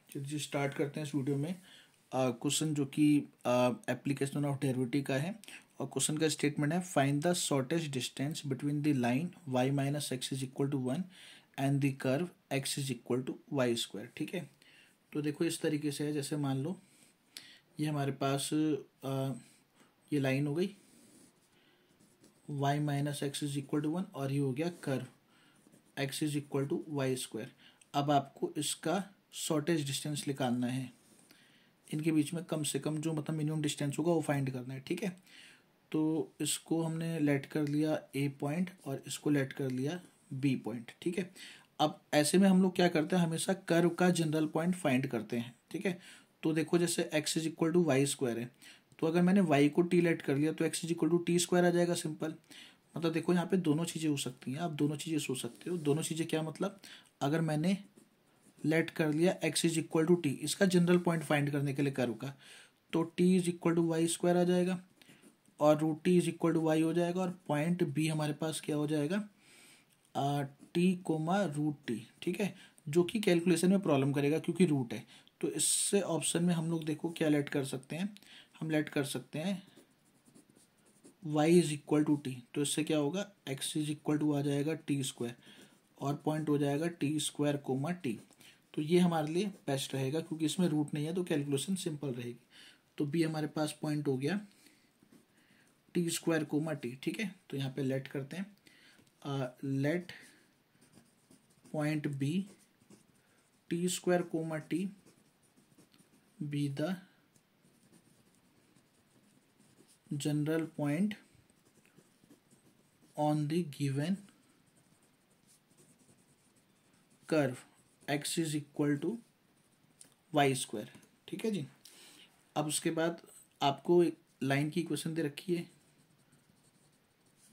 चलिए स्टार्ट करते हैं इस वीडियो में। क्वेश्चन जो कि एप्लीकेशन ऑफ डेरिवेटिव का है और क्वेश्चन का स्टेटमेंट है find the shortest distance between the line y minus x is equal to 1 and the curve x is equal to y square. ठीक है, तो देखो इस तरीके से है, जैसे मान लो ये हमारे पास ये लाइन हो गई y minus x is equal to 1 और ये हो गया curve x is equal to y square. अब आपको इसका शॉर्टेस्ट डिस्टेंस निकालना है, इनके बीच में कम से कम जो मतलब मिनिमम डिस्टेंस होगा वो फाइंड करना है। ठीक है, तो इसको हमने लेट कर लिया ए पॉइंट और इसको लेट कर लिया बी पॉइंट। ठीक है, अब ऐसे में हम लोग क्या करते हैं, हमेशा कर्व का जनरल पॉइंट फाइंड करते हैं। ठीक है, तो देखो जैसे x is equal to y square है, तो अगर मैंने y को t लेट कर लिया तो x is equal to t square आ जाएगा। सिंपल मतलब देखो यहाँ पे दोनों चीज़ें हो सकती हैं, आप दोनों चीज़ें सोच सकते हो। दोनों चीज़ें क्या मतलब, अगर मैंने लेट कर लिया x is equal to t, इसका जनरल पॉइंट फाइंड करने के लिए कर्व का, तो t is equal to y square आ जाएगा और root t is equal to y हो जाएगा और पॉइंट बी हमारे पास क्या हो जाएगा, टी कोमा रूट टी। ठीक है, जो कि कैलकुलेशन में प्रॉब्लम करेगा क्योंकि रूट है। तो इससे ऑप्शन में हम लोग देखो क्या लेट कर सकते हैं, हम लेट कर सकते हैं y is equal to t, तो इससे क्या होगा x इज इक्वल टू आ जाएगा टी स्क्वायर और पॉइंट हो जाएगा टी स्क्वायर कोमा टी। तो ये हमारे लिए बेस्ट रहेगा क्योंकि इसमें रूट नहीं है तो कैलकुलेशन सिंपल रहेगी। तो बी हमारे पास पॉइंट हो गया टी स्क्वायर कोमा टी। ठीक है, तो यहाँ पे लेट करते हैं, let point B t square comma t be the general point on the given curve x is equal to y square. ठीक है जी, अब उसके बाद आपको एक लाइन की इक्वेशन दे रखी है,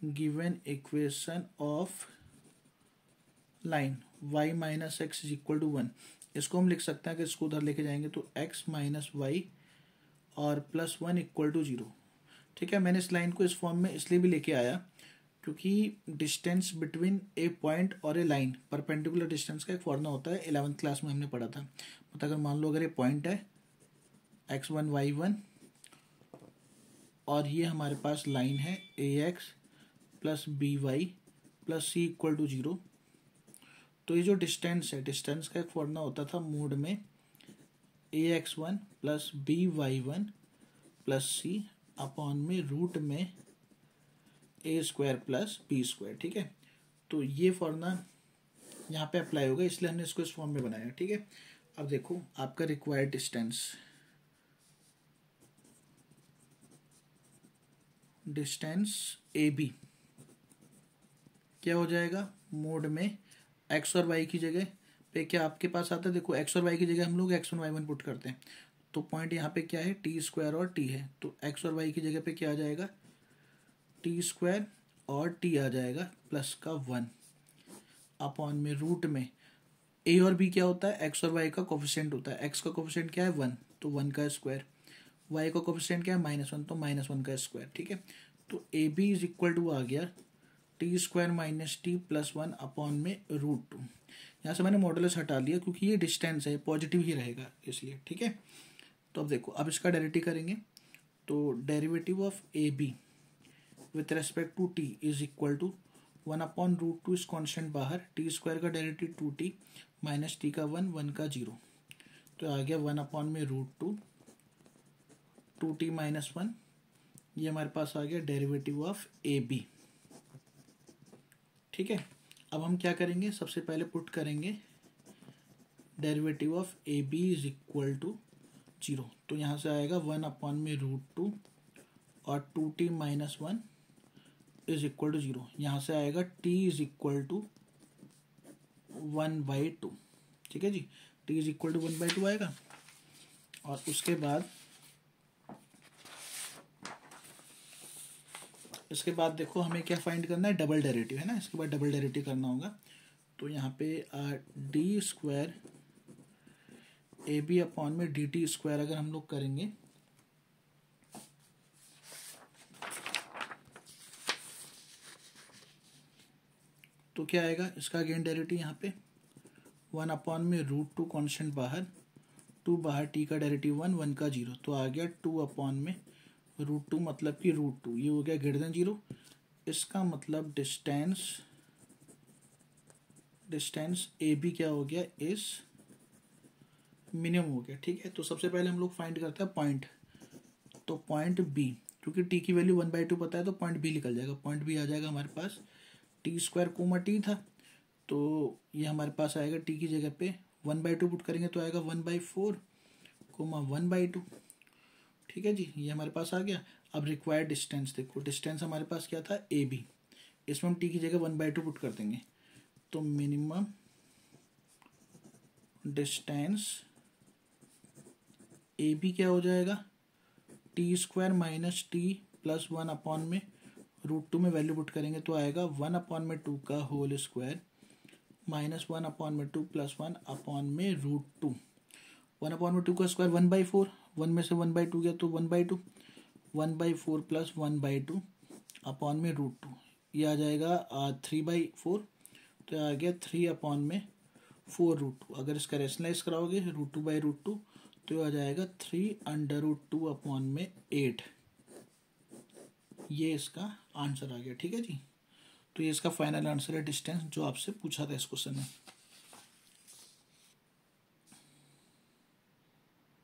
given equation of line y minus x is equal to 1। इसको हम लिख सकते हैं कि इसको उधर लेके जाएंगे तो x माइनस वाई और प्लस 1 इक्वल टू 0। ठीक है, मैंने इस लाइन को इस फॉर्म में इसलिए भी लेके आया क्योंकि डिस्टेंस बिटवीन ए पॉइंट और ए लाइन, परपेंडिकुलर डिस्टेंस का एक फॉर्मूला होता है, 11th क्लास में हमने पढ़ा था। मतलब अगर मान लो अगर ये पॉइंट है x1 y1 और ये हमारे पास लाइन है ax plus b y plus c equal to 0, तो ये जो डिस्टेंस है, डिस्टेंस का एक फॉर्मूला होता था मोड में ax1 plus b y one plus c upon में रूट में a square plus b square. ठीक है, तो ये फॉर्मूला यहाँ पे अप्लाई होगा, इसलिए हमने इसको इस फॉर्म में बनाया। ठीक है, अब देखो आपका रिक्वायर्ड डिस्टेंस ए बी क्या हो जाएगा, मोड में एक्स और वाई की जगह पे क्या आपके पास आता है, देखो एक्स और वाई की जगह हम लोग x1 y1 पुट करते हैं, तो पॉइंट यहाँ पे क्या है टी स्क्वायर और टी है, तो x और वाई की जगह पे क्या आ जाएगा टी स्क्वायर और टी आ जाएगा प्लस का 1 अपॉन में रूट में ए और बी क्या होता है, एक्स और वाई का कोफिशिएंट होता है। एक्स का कोफिशिएंट क्या है 1, तो 1 का स्क्वायर, वाई का कोफिशिएंट क्या है -1, तो -1 का स्क्वायर। ठीक है, तो a B is equal to आ गया t square minus t plus 1 upon में रूट 2। यहाँ से मैंने मॉडुलस हटा लिया क्योंकि ये डिस्टेंस है, पॉजिटिव ही रहेगा इसलिए। ठीक है, तो अब देखो अब इसका डेरिवेटिव करेंगे, तो derivative of A B with respect to t is equal to 1 upon root 2 इस कॉन्स्टेंट बाहर, टी स्क्वायर का डेरिवेटिव 2t माइनस टी का 1, 1 का 0, तो आ गया 1 अपॉन में रूट 2t माइनस 1। ये हमारे पास आ गया डेरिवेटिव ऑफ ए बी। ठीक है, अब हम क्या करेंगे, सबसे पहले पुट करेंगे derivative of A B is equal to 0, तो यहाँ से आएगा 1 अपॉन में रूट 2 और 2t minus 1 is equal to 0। यहाँ से आएगा t इज इक्वल टू 1/2। ठीक है जी, t इज इक्वल टू 1/2 आएगा। और उसके बाद देखो हमें क्या फाइंड करना है, डबल डेरिवेटिव है ना, इसके बाद डबल डेरिवेटिव करना होगा। तो यहाँ पे d square A B upon में डी टी स्क्वायर अगर हम लोग करेंगे तो क्या आएगा, इसका अगेन डेरिवेटिव यहाँ पे 1 अपॉन में रूट 2 कॉन्स्टेंट बाहर 2 बाहर, टी का डेरिवेटिव 1, 1 का 0, तो आ गया 2/√2, मतलब कि √2, ये हो गया ग्रेटर देन 0। इसका मतलब डिस्टेंस ए बी क्या हो गया, इस मिनिमम हो गया। ठीक है, तो सबसे पहले हम लोग फाइंड करते हैं पॉइंट। तो पॉइंट बी, क्योंकि टी की वैल्यू 1/2 पता है, तो पॉइंट बी निकल जाएगा। पॉइंट बी आ जाएगा हमारे पास t² कोमा टी था, तो ये हमारे पास आएगा टी की जगह पे 1/2 पुट करेंगे तो आएगा 1/4 कोमा 1/2। ठीक है जी, ये हमारे पास आ गया। अब रिक्वायर्ड डिस्टेंस देखो, डिस्टेंस हमारे पास क्या था, ए बी, इसमें हम टी की जगह 1/2 पुट कर देंगे, तो मिनिमम डिस्टेंस ए बी क्या हो जाएगा, t² माइनस टी प्लस 1 में √2 में वैल्यू पुट करेंगे तो आएगा 1/2 का होल स्क्वायर माइनस 1/2 प्लस 1/√2। 1/2 का स्क्वायर 1/4, 1 में से 1/2 गया तो 1/2, 1/4 प्लस 1/2 में √2, ये आ जाएगा 3/4, तो आ गया 3/4 अगर इसका रेशनलाइज कराओगे √2/√2 तो आ जाएगा 3√2/8। ये इसका आंसर आ गया। ठीक है जी, तो ये इसका फाइनल आंसर है डिस्टेंस, जो आपसे पूछा था इस क्वेश्चन में।